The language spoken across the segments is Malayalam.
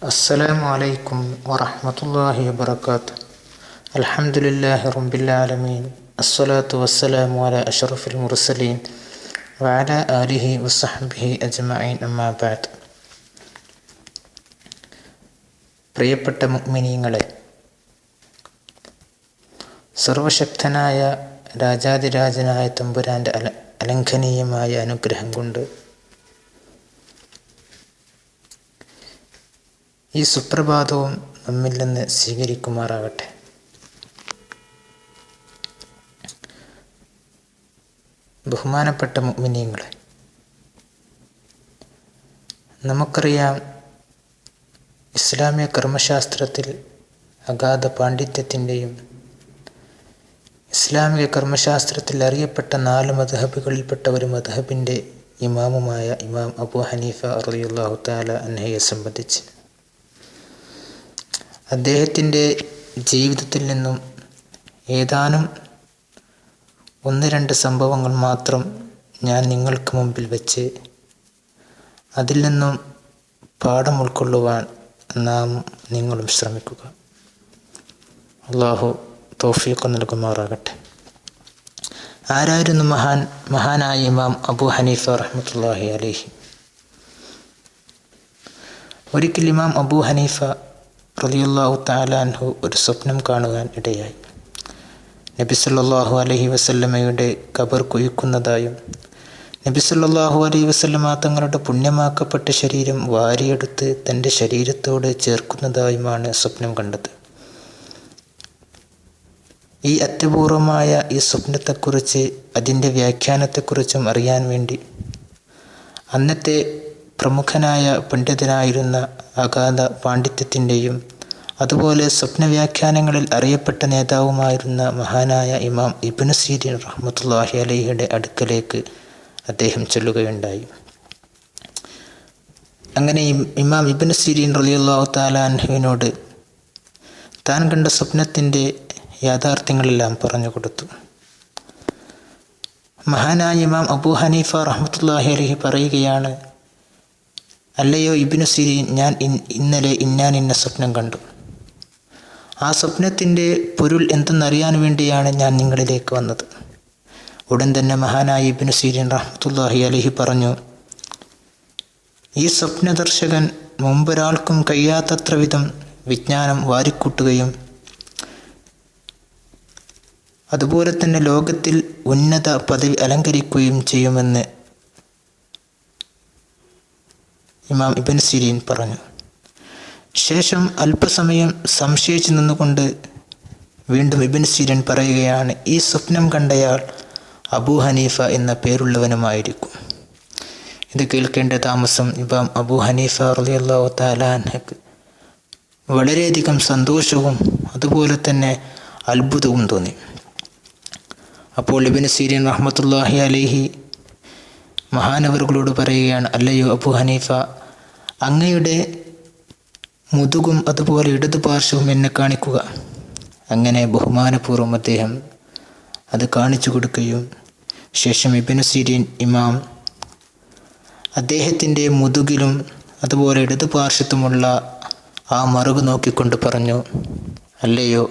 അസ്സലാമു അലൈക്കും വറഹ്മത്തുള്ളാഹി വബറകാതുഹു. അൽഹംദുലില്ലാഹി റബ്ബിൽ ആലമീൻ. അസ്സലാത്തു വസ്സലാമു അലാ അഷ്റഫിൽ മുർസലീൻ വഅലാ ആലിഹി വസഹ്ബിഹി അജ്മഈൻ. അമ്മാ ബഅദ്. പ്രിയപ്പെട്ട മുഅ്മിനീങ്ങളെ, സർവശക്തനായ രാജാതിരാജനായ തമ്പുരാൻ്റെ അലംഘനീയമായ അനുഗ്രഹം കൊണ്ട് ഈ സുപ്രഭാതവും നമ്മിൽ നിന്ന് സ്വീകരിക്കുമാറാകട്ടെ. ബഹുമാനപ്പെട്ട മുഅ്മിനീങ്ങളെ, നമുക്കറിയാം, ഇസ്ലാമിക കർമ്മശാസ്ത്രത്തിൽ അഗാധ പാണ്ഡിത്യത്തിൻ്റെയും ഇസ്ലാമിക കർമ്മശാസ്ത്രത്തിൽ അറിയപ്പെട്ട 4 മദ്ഹബുകളിൽപ്പെട്ട ഒരു മദ്ഹബിൻ്റെ ഇമാമുമായ ഇമാം അബൂ ഹനീഫ റളിയല്ലാഹു തആല അൻഹുയെ സംബന്ധിച്ച് അദ്ദേഹത്തിൻ്റെ ജീവിതത്തിൽ നിന്നും ഏതാനും 1-2 സംഭവങ്ങൾ മാത്രം ഞാൻ നിങ്ങൾക്ക് മുമ്പിൽ വെച്ച് അതിൽ നിന്നും പാഠം ഉൾക്കൊള്ളുവാൻ നാം നിങ്ങളും ശ്രമിക്കുക. അല്ലാഹു തൗഫീഖ് നൽകുമാറാകട്ടെ. ആരായിരുന്നു മഹാനായ ഇമാം അബൂ ഹനീഫ റഹ്മത്തുള്ളാഹി അലൈഹി? ഒരിക്കൽ ഇമാം അബൂ ഹനീഫ റളിയല്ലാഹു തആല അൻഹു ഒരു സ്വപ്നം കാണുവാൻ ഇടയായി. നബി സല്ലല്ലാഹു അലൈഹി വസല്ലമയുടെ ഖബർ കുഴിക്കുന്നതായും നബി സല്ലല്ലാഹു അലൈഹി വസല്ലമ തങ്ങളുടെ പുണ്യമാക്കപ്പെട്ട ശരീരം വാരിയെടുത്ത് തൻ്റെ ശരീരത്തോട് ചേർക്കുന്നതായുമാണ് സ്വപ്നം കണ്ടത്. ഈ അത്യപൂർവമായ ഈ സ്വപ്നത്തെക്കുറിച്ച്, അതിൻ്റെ വ്യാഖ്യാനത്തെക്കുറിച്ചും അറിയാൻ വേണ്ടി അന്നത്തെ പ്രമുഖനായ പണ്ഡിതനായിരുന്ന അഗാധ പാണ്ഡിത്യത്തിൻ്റെയും അതുപോലെ സ്വപ്നവ്യാഖ്യാനങ്ങളിൽ അറിയപ്പെട്ട നേതാവുമായിരുന്ന മഹാനായ ഇമാം ഇബ്നു സിരീൻ റഹ്മത്തുള്ളാഹി അലൈഹിയുടെ അടുക്കലേക്ക് അദ്ദേഹം ചെല്ലുകയുണ്ടായി. അങ്ങനെ ഇമാം ഇബ്നു സിരീൻ റളിയല്ലാഹു തആല അൻഹുവിനോട് താൻ കണ്ട സ്വപ്നത്തിൻ്റെ യാഥാർത്ഥ്യങ്ങളെല്ലാം പറഞ്ഞു കൊടുത്തു. മഹാനായ ഇമാം അബൂ ഹനീഫ റഹ്മത്തുള്ളാഹി അലൈഹി പറയുകയാണ്, അല്ലയോ ഇബ്നു സിരീൻ, ഞാൻ ഇന്നലെ ഇന്ന സ്വപ്നം കണ്ടു. ആ സ്വപ്നത്തിൻ്റെ പൊരുൾ എന്തെന്നറിയാൻ വേണ്ടിയാണ് ഞാൻ നിങ്ങളിലേക്ക് വന്നത്. ഉടൻ തന്നെ മഹാനായ ഇബ്നു സിരീൻ റഹ്മത്തുള്ളാഹി അലൈഹി പറഞ്ഞു, ഈ സ്വപ്നദർശകൻ മുമ്പൊരാൾക്കും കഴിയാത്തത്ര വിധം വിജ്ഞാനം വാരിക്കൂട്ടുകയും അതുപോലെ തന്നെ ലോകത്തിൽ ഉന്നത പദവി അലങ്കരിക്കുകയും ചെയ്യുമെന്ന് ഇമാം ഇബ്നു സിരീൻ പറഞ്ഞു. ശേഷം അല്പസമയം സംശയിച്ചു നിന്നുകൊണ്ട് വീണ്ടും ഇബ്നു സിരീൻ പറയുകയാണ്, ഈ സ്വപ്നം കണ്ടയാൾ അബൂ ഹനീഫ എന്ന പേരുള്ളവനുമായിരിക്കും. ഇത് കേൾക്കേണ്ട താമസം ഇമാം അബൂ ഹനീഫ റളിയല്ലാഹു തആല അൻഹുക്ക് വളരെയധികം സന്തോഷവും അതുപോലെ തന്നെ അത്ഭുതവും തോന്നി. അപ്പോൾ ഇബ്നു സിരീൻ റഹ്മത്തുള്ളാഹി അലൈഹി മഹാനവറുകളോട് പറയുകയാണ്, അല്ലയോ അബൂ ഹനീഫ, അങ്ങയുടെ മുതുകും അതുപോലെ ഇടതുപാർശ്വവും എന്നെ കാണിക്കുക. അങ്ങനെ ബഹുമാനപൂർവ്വം അദ്ദേഹം അത് കാണിച്ചു കൊടുക്കുകയും ശേഷം ഇബ്നു സിരീൻ ഇമാം അദ്ദേഹത്തിൻ്റെ മുതുകിലും അതുപോലെ ഇടതുപാർശ്വത്തുമുള്ള ആ മറുക് നോക്കിക്കൊണ്ട് പറഞ്ഞു, അല്ലയോ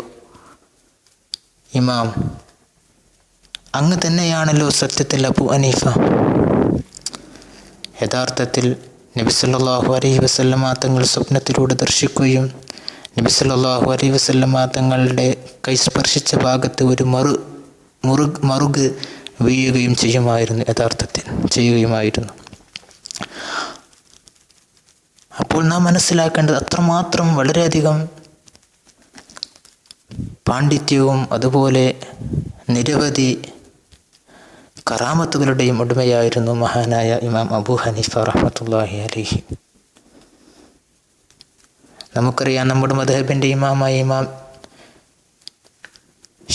ഇമാം, അങ്ങ് തന്നെയാണല്ലോ സത്യത്തിൽ അബൂ ഹനീഫ. യഥാർത്ഥത്തിൽ നബി സല്ലല്ലാഹു അലൈഹി വസല്ലമ തങ്ങൾ സ്വപ്നത്തിലൂടെ ദർശിക്കുകയും നബി സല്ലല്ലാഹു അലൈഹി വസല്ലമ തങ്ങളുടെ കൈ സ്പർശിച്ച ഭാഗത്ത് ഒരു മറുക് വീഴുകയും ചെയ്യുമായിരുന്നു. അപ്പോൾ നാം മനസ്സിലാക്കേണ്ടത് അത്രമാത്രം വളരെയധികം പാണ്ഡിത്യവും അതുപോലെ നിരവധി കറാമത്തുകളുടെയും ഉടമയായിരുന്നു മഹാനായ ഇമാം അബൂ ഹനീഫ റഹ്മത്തുള്ളാഹി അലൈഹി. നമുക്കറിയാം, നമ്മുടെ മദ്ഹബിൻ്റെ ഇമാമായ ഇമാം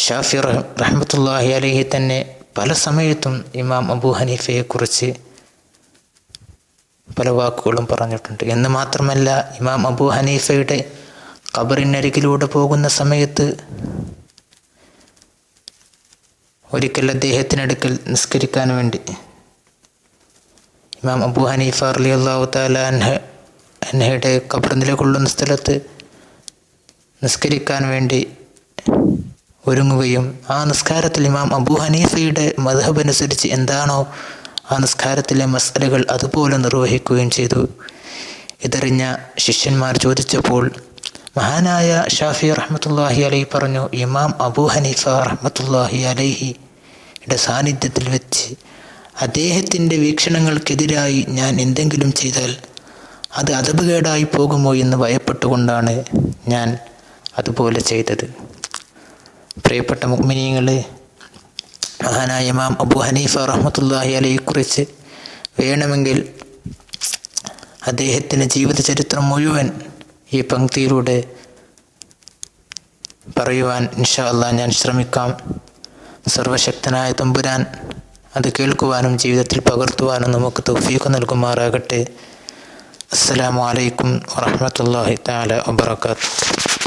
ഷാഫി റഹ്മത്തുള്ളാഹി അലൈഹി തന്നെ പല സമയത്തും ഇമാം അബൂ ഹനീഫയെക്കുറിച്ച് പല വാക്കുകളും പറഞ്ഞിട്ടുണ്ട്. എന്ന് മാത്രമല്ല, ഇമാം അബൂ ഹനീഫയുടെ ഖബറിനരികിലൂടെ പോകുന്ന സമയത്ത് ഒരിക്കൽ അദ്ദേഹത്തിനടുക്കൽ നിസ്കരിക്കാൻ വേണ്ടി ഇമാം അബൂ ഹനീഫ റളിയല്ലാഹു തആല അൻഹയുടെ ഖബർ നിലകൊള്ളുന്ന സ്ഥലത്ത് നിസ്കരിക്കാൻ വേണ്ടി ഒരുങ്ങുകയും ആ നിസ്കാരത്തിൽ ഇമാം അബൂ ഹനീഫയുടെ മദ്ഹബ് അനുസരിച്ച് എന്താണോ ആ നിസ്കാരത്തിലെ മസ്അലകൾ അതുപോലെ നിർവഹിക്കുകയും ചെയ്തു. ഇതറിഞ്ഞ ശിഷ്യന്മാർ ചോദിച്ചപ്പോൾ മഹാനായ ഷാഫി റഹ്മത്തുള്ളാഹി അലൈഹി പറഞ്ഞു, ഇമാം അബൂ ഹനീഫ റഹ്മത്തുള്ളാഹി അലൈഹിയുടെ സാന്നിധ്യത്തിൽ വെച്ച് അദ്ദേഹത്തിൻ്റെ വീക്ഷണങ്ങൾക്കെതിരായി ഞാൻ എന്തെങ്കിലും ചെയ്താൽ അത് അദബുകേടായി പോകുമോ എന്ന് ഭയപ്പെട്ടുകൊണ്ടാണ് ഞാൻ അതുപോലെ ചെയ്തത്. പ്രിയപ്പെട്ട മുഅ്മിനീങ്ങളെ, മഹാനായ ഇമാം അബൂ ഹനീഫ റഹ്മത്തുള്ളാഹി അലൈഹിയെക്കുറിച്ച് വേണമെങ്കിൽ അദ്ദേഹത്തിൻ്റെ ജീവിത ചരിത്രം മുഴുവൻ ഈ പംക്തിയിലൂടെ പറയുവാൻ ഇൻഷാ അല്ലാഹ് ഞാൻ ശ്രമിക്കാം. സർവശക്തനായ തമ്പുരാൻ അത് കേൾക്കുവാനും ജീവിതത്തിൽ പകർത്തുവാനും നമുക്ക് തൗഫീഖ് നൽകുമാറാകട്ടെ. അസ്സലാമു അലൈക്കും വറഹ്മത്തുള്ളാഹി തആല വബറകാതുഹു.